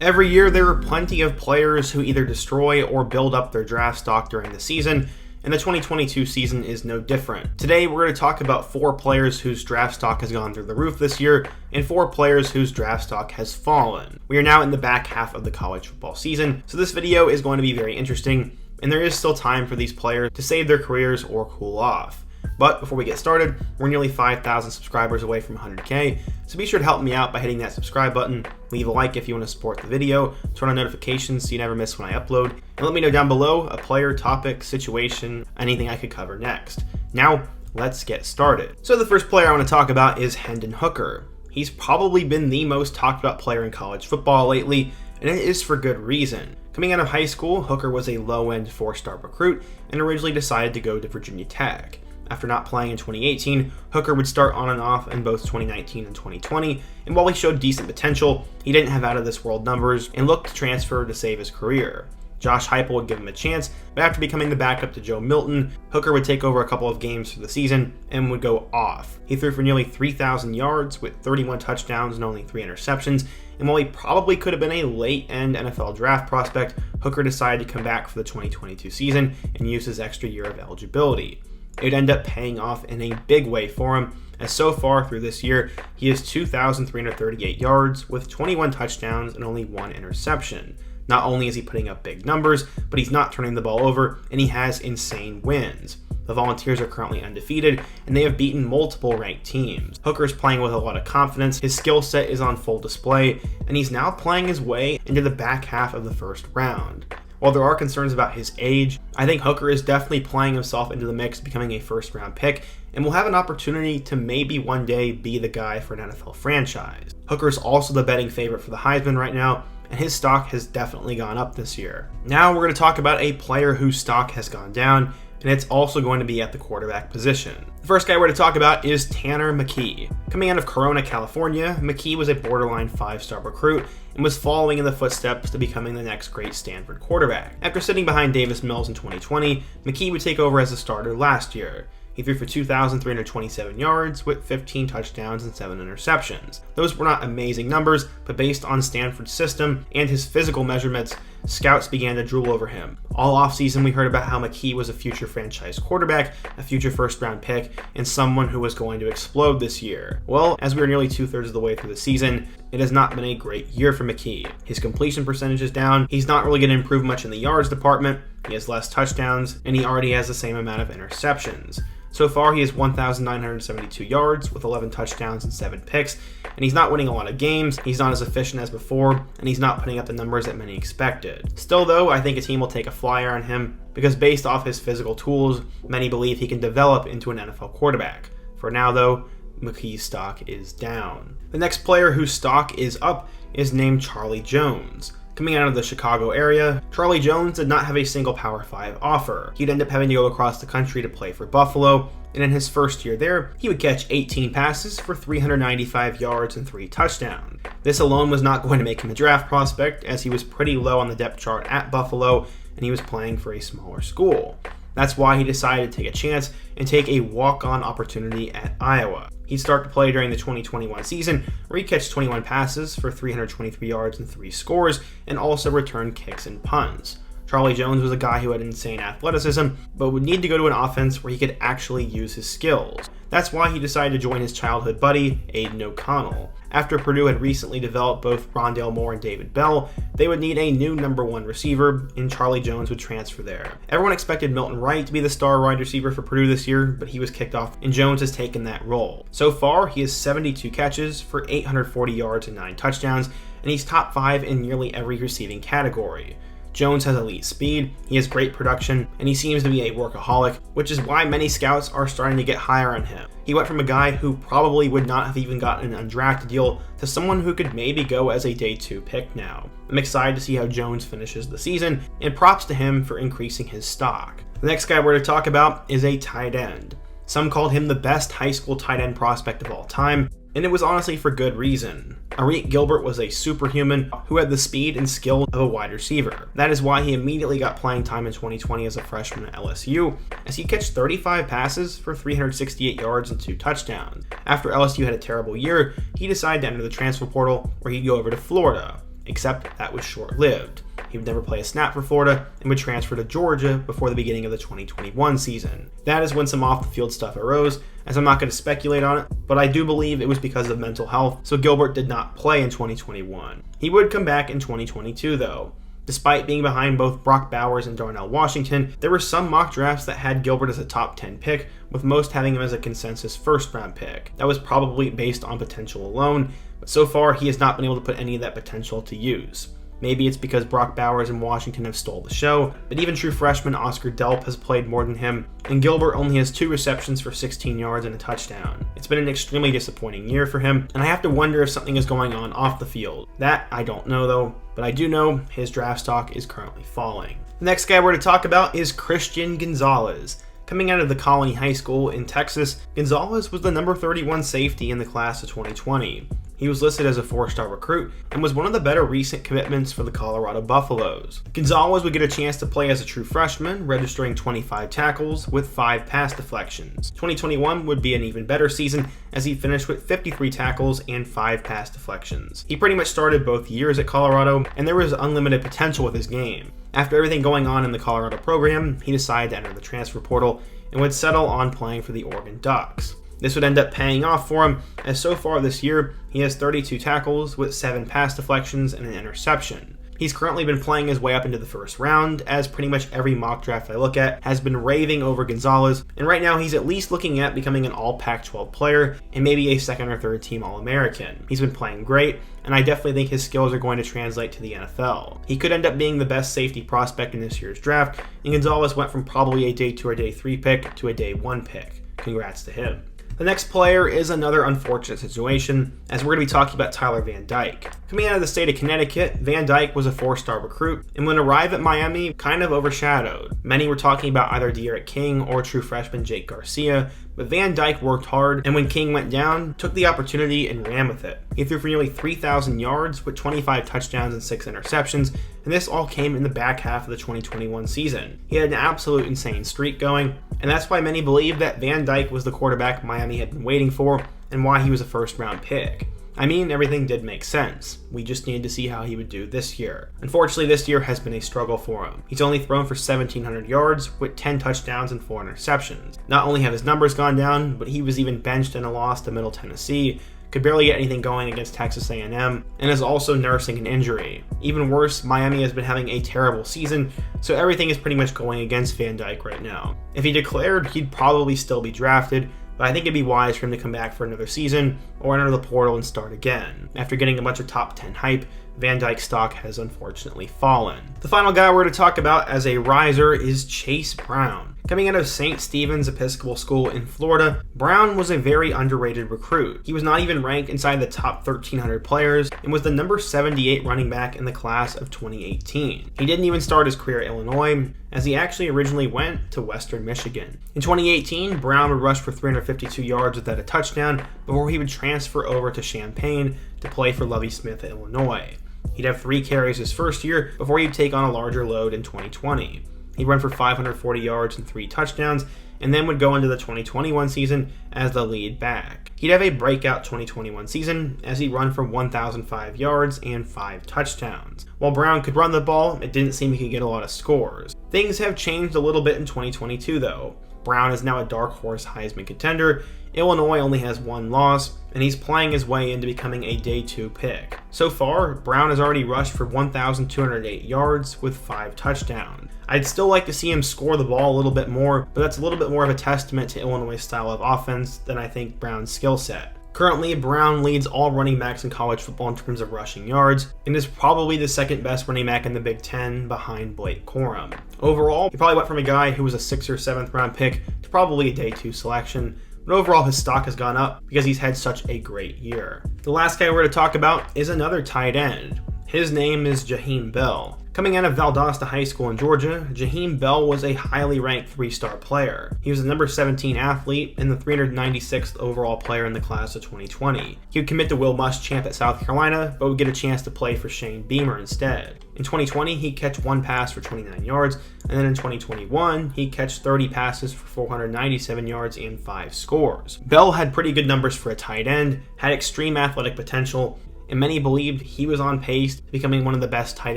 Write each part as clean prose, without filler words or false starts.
Every year, there are plenty of players who either destroy or build up their draft stock during the season, and the 2022 season is no different. Today, we're going to talk about 4 players whose draft stock has gone through the roof this year, and 4 players whose draft stock has fallen. We are now in the back half of the college football season, so this video is going to be very interesting, and there is still time for these players to save their careers or cool off. But before we get started, we're nearly 5,000 subscribers away from 100K, so be sure to help me out by hitting that subscribe button, leave a like if you want to support the video, turn on notifications so you never miss when I upload, and let me know down below a player, topic, situation, anything I could cover next. Now, let's get started. So the first player I want to talk about is Hendon Hooker. He's probably been the most talked about player in college football lately, and it is for good reason. Coming out of high school, Hooker was a low-end 4-star recruit and originally decided to go to Virginia Tech. After not playing in 2018, Hooker would start on and off in both 2019 and 2020, and while he showed decent potential, he didn't have out-of-this-world numbers and looked to transfer to save his career. Josh Heupel would give him a chance, but after becoming the backup to Joe Milton, Hooker would take over a couple of games for the season and would go off. He threw for nearly 3,000 yards with 31 touchdowns and only 3 interceptions, and while he probably could have been a late-end NFL draft prospect, Hooker decided to come back for the 2022 season and use his extra year of eligibility. It would end up paying off in a big way for him, as so far through this year, he has 2,338 yards with 21 touchdowns and only 1 interception. Not only is he putting up big numbers, but he's not turning the ball over, and he has insane wins. The Volunteers are currently undefeated, and they have beaten multiple ranked teams. Hooker is playing with a lot of confidence, his skill set is on full display, and he's now playing his way into the back half of the first round. While there are concerns about his age, I think Hooker is definitely playing himself into the mix, becoming a first-round pick, and will have an opportunity to maybe one day be the guy for an NFL franchise. Hooker is also the betting favorite for the Heisman right now, and his stock has definitely gone up this year. Now we're going to talk about a player whose stock has gone down, and it's also going to be at the quarterback position. The first guy we're going to talk about is Tanner McKee. Coming out of Corona, California, McKee was a borderline 5-star recruit and was following in the footsteps to becoming the next great Stanford quarterback. After sitting behind Davis Mills in 2020, McKee would take over as a starter last year. He threw for 2,327 yards with 15 touchdowns and 7 interceptions. Those were not amazing numbers, but based on Stanford's system and his physical measurements, scouts began to drool over him. All offseason, we heard about how McKee was a future franchise quarterback, a future first-round pick, and someone who was going to explode this year. Well, as we are nearly 2/3 of the way through the season, it has not been a great year for McKee. His completion percentage is down, he's not really going to improve much in the yards department, he has less touchdowns, and he already has the same amount of interceptions. So far, he has 1,972 yards with 11 touchdowns and 7 picks, and he's not winning a lot of games, he's not as efficient as before, and he's not putting up the numbers that many expected. Still though, I think a team will take a flyer on him, because based off his physical tools, many believe he can develop into an NFL quarterback. For now though, McKee's stock is down. The next player whose stock is up is named Charlie Jones. Coming out of the Chicago area, Charlie Jones did not have a single Power 5 offer. He'd end up having to go across the country to play for Buffalo, and in his first year there, he would catch 18 passes for 395 yards and 3 touchdowns. This alone was not going to make him a draft prospect, as he was pretty low on the depth chart at Buffalo, and he was playing for a smaller school. That's why he decided to take a chance and take a walk-on opportunity at Iowa. He'd start to play during the 2021 season, where he'd catch 21 passes for 323 yards and 3 scores, and also return kicks and punts. Charlie Jones was a guy who had insane athleticism, but would need to go to an offense where he could actually use his skills. That's why he decided to join his childhood buddy, Aiden O'Connell. After Purdue had recently developed both Rondale Moore and David Bell, they would need a new number 1 receiver, and Charlie Jones would transfer there. Everyone expected Milton Wright to be the star wide receiver for Purdue this year, but he was kicked off, and Jones has taken that role. So far, he has 72 catches for 840 yards and 9 touchdowns, and he's top 5 in nearly every receiving category. Jones has elite speed, he has great production, and he seems to be a workaholic, which is why many scouts are starting to get higher on him. He went from a guy who probably would not have even gotten an undrafted deal to someone who could maybe go as a day 2 pick now. I'm excited to see how Jones finishes the season, and props to him for increasing his stock. The next guy we're going to talk about is a tight end. Some called him the best high school tight end prospect of all time, and it was honestly for good reason. Arie Gilbert was a superhuman who had the speed and skill of a wide receiver. That is why he immediately got playing time in 2020 as a freshman at LSU, as he catched 35 passes for 368 yards and 2 touchdowns. After LSU had a terrible year, he decided to enter the transfer portal where he'd go over to Florida. except that was short-lived. He would never play a snap for Florida and would transfer to Georgia before the beginning of the 2021 season. That is when some off-the-field stuff arose, as I'm not going to speculate on it, but I do believe it was because of mental health, so Gilbert did not play in 2021. He would come back in 2022 though. Despite being behind both Brock Bowers and Darnell Washington, there were some mock drafts that had Gilbert as a top 10 pick, with most having him as a consensus first-round pick. That was probably based on potential alone, but so far he has not been able to put any of that potential to use. Maybe it's because Brock Bowers and Washington have stole the show, but even true freshman Oscar Delp has played more than him, and Gilbert only has 2 receptions for 16 yards and a touchdown. It's been an extremely disappointing year for him, and I have to wonder if something is going on off the field. That I don't know though, but I do know his draft stock is currently falling. The next guy we're to talk about is Christian Gonzalez. Coming out of the Colony High School in Texas, Gonzalez was the number 31 safety in the class of 2020. He was listed as a 4-star recruit and was one of the better recent commitments for the Colorado Buffaloes. Gonzalez would get a chance to play as a true freshman, registering 25 tackles with 5 pass deflections. 2021 would be an even better season as he finished with 53 tackles and 5 pass deflections. He pretty much started both years at Colorado, and there was unlimited potential with his game. After everything going on in the Colorado program, he decided to enter the transfer portal and would settle on playing for the Oregon Ducks. This would end up paying off for him, as so far this year, he has 32 tackles with 7 pass deflections and an interception. He's currently been playing his way up into the first round, as pretty much every mock draft I look at has been raving over Gonzalez, and right now he's at least looking at becoming an all Pac-12 player and maybe a second or third team All-American. He's been playing great, and I definitely think his skills are going to translate to the NFL. He could end up being the best safety prospect in this year's draft, and Gonzalez went from probably a day 2 or day 3 pick to a day 1 pick. Congrats to him. The next player is another unfortunate situation, as we're going to be talking about Tyler Van Dyke. Coming out of the state of Connecticut, Van Dyke was a 4-star recruit, and when arrived at Miami, kind of overshadowed. Many were talking about either De'Aaron King or true freshman Jake Garcia, but Van Dyke worked hard, and when King went down, took the opportunity and ran with it. He threw for nearly 3,000 yards with 25 touchdowns and 6 interceptions, and this all came in the back half of the 2021 season. He had an absolute insane streak going, and that's why many believe that Van Dyke was the quarterback Miami had been waiting for, and why he was a first-round pick. I mean, everything did make sense. We just needed to see how he would do this year. Unfortunately, this year has been a struggle for him. He's only thrown for 1,700 yards with 10 touchdowns and 4 interceptions. Not only have his numbers gone down, but he was even benched in a loss to Middle Tennessee, could barely get anything going against Texas A&M, and is also nursing an injury. Even worse, Miami has been having a terrible season, so everything is pretty much going against Van Dyke right now. If he declared, he'd probably still be drafted, but I think it'd be wise for him to come back for another season or enter the portal and start again. After getting a bunch of top 10 hype, Van Dyke's stock has unfortunately fallen. The final guy we're to talk about as a riser is Chase Brown. Coming out of St. Stephen's Episcopal School in Florida, Brown was a very underrated recruit. He was not even ranked inside the top 1,300 players and was the number 78 running back in the class of 2018. He didn't even start his career at Illinois, as he actually originally went to Western Michigan. In 2018, Brown would rush for 352 yards without a touchdown before he would transfer over to Champaign to play for Lovie Smith at Illinois. He'd have 3 carries his first year before he'd take on a larger load in 2020. He'd run for 540 yards and 3 touchdowns, and then would go into the 2021 season as the lead back. He'd have a breakout 2021 season as he'd run for 1,005 yards and 5 touchdowns. While Brown could run the ball, it didn't seem he could get a lot of scores. Things have changed a little bit in 2022 though. Brown is now a dark horse Heisman contender. Illinois only has 1 loss, and he's playing his way into becoming a day 2 pick. So far, Brown has already rushed for 1,208 yards with 5 touchdowns. I'd still like to see him score the ball a little bit more, but that's a little bit more of a testament to Illinois' style of offense than I think Brown's skill set. Currently, Brown leads all running backs in college football in terms of rushing yards, and is probably the second best running back in the Big Ten behind Blake Corum. Overall, he probably went from a guy who was a 6th or 7th round pick to probably a day 2 selection, but overall his stock has gone up because he's had such a great year. The last guy we're going to talk about is another tight end. His name is Jaheem Bell. Coming out of Valdosta High School in Georgia, Jaheem Bell was a highly ranked 3-star player. He was the number 17 athlete and the 396th overall player in the class of 2020. He would commit to Will Muschamp at South Carolina, but would get a chance to play for Shane Beamer instead. In 2020, he'd catch 1 pass for 29 yards, and then in 2021, he'd catch 30 passes for 497 yards and 5 scores. Bell had pretty good numbers for a tight end, had extreme athletic potential, and many believed he was on pace to becoming one of the best tight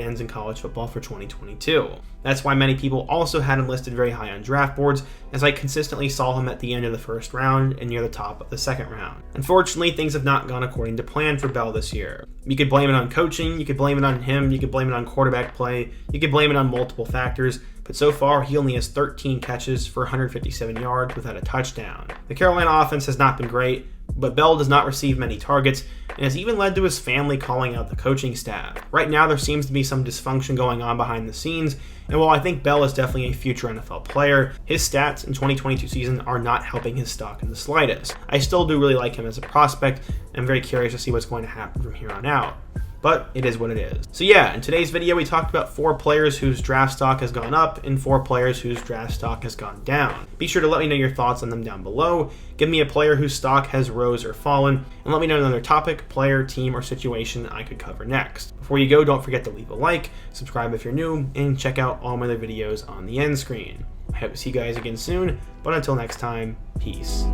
ends in college football for 2022. That's why many people also had him listed very high on draft boards, as I consistently saw him at the end of the first round and near the top of the second round. Unfortunately, things have not gone according to plan for Bell this year. You could blame it on coaching, you could blame it on him, you could blame it on quarterback play, you could blame it on multiple factors, but so far he only has 13 catches for 157 yards without a touchdown. The Carolina offense has not been great, but Bell does not receive many targets and has even led to his family calling out the coaching staff. Right now there seems to be some dysfunction going on behind the scenes, and while I think Bell is definitely a future NFL player, his stats in 2022 season are not helping his stock in the slightest. I still do really like him as a prospect, and I'm very curious to see what's going to happen from here on out. But it is what it is. So yeah, in today's video we talked about 4 players whose draft stock has gone up and 4 players whose draft stock has gone down. Be sure to let me know your thoughts on them down below. Give me a player whose stock has rose or fallen, and let me know another topic, player, team, or situation I could cover next. Before you go, don't forget to leave a like, subscribe if you're new, and check out all my other videos on the end screen. I hope to see you guys again soon, but until next time, peace.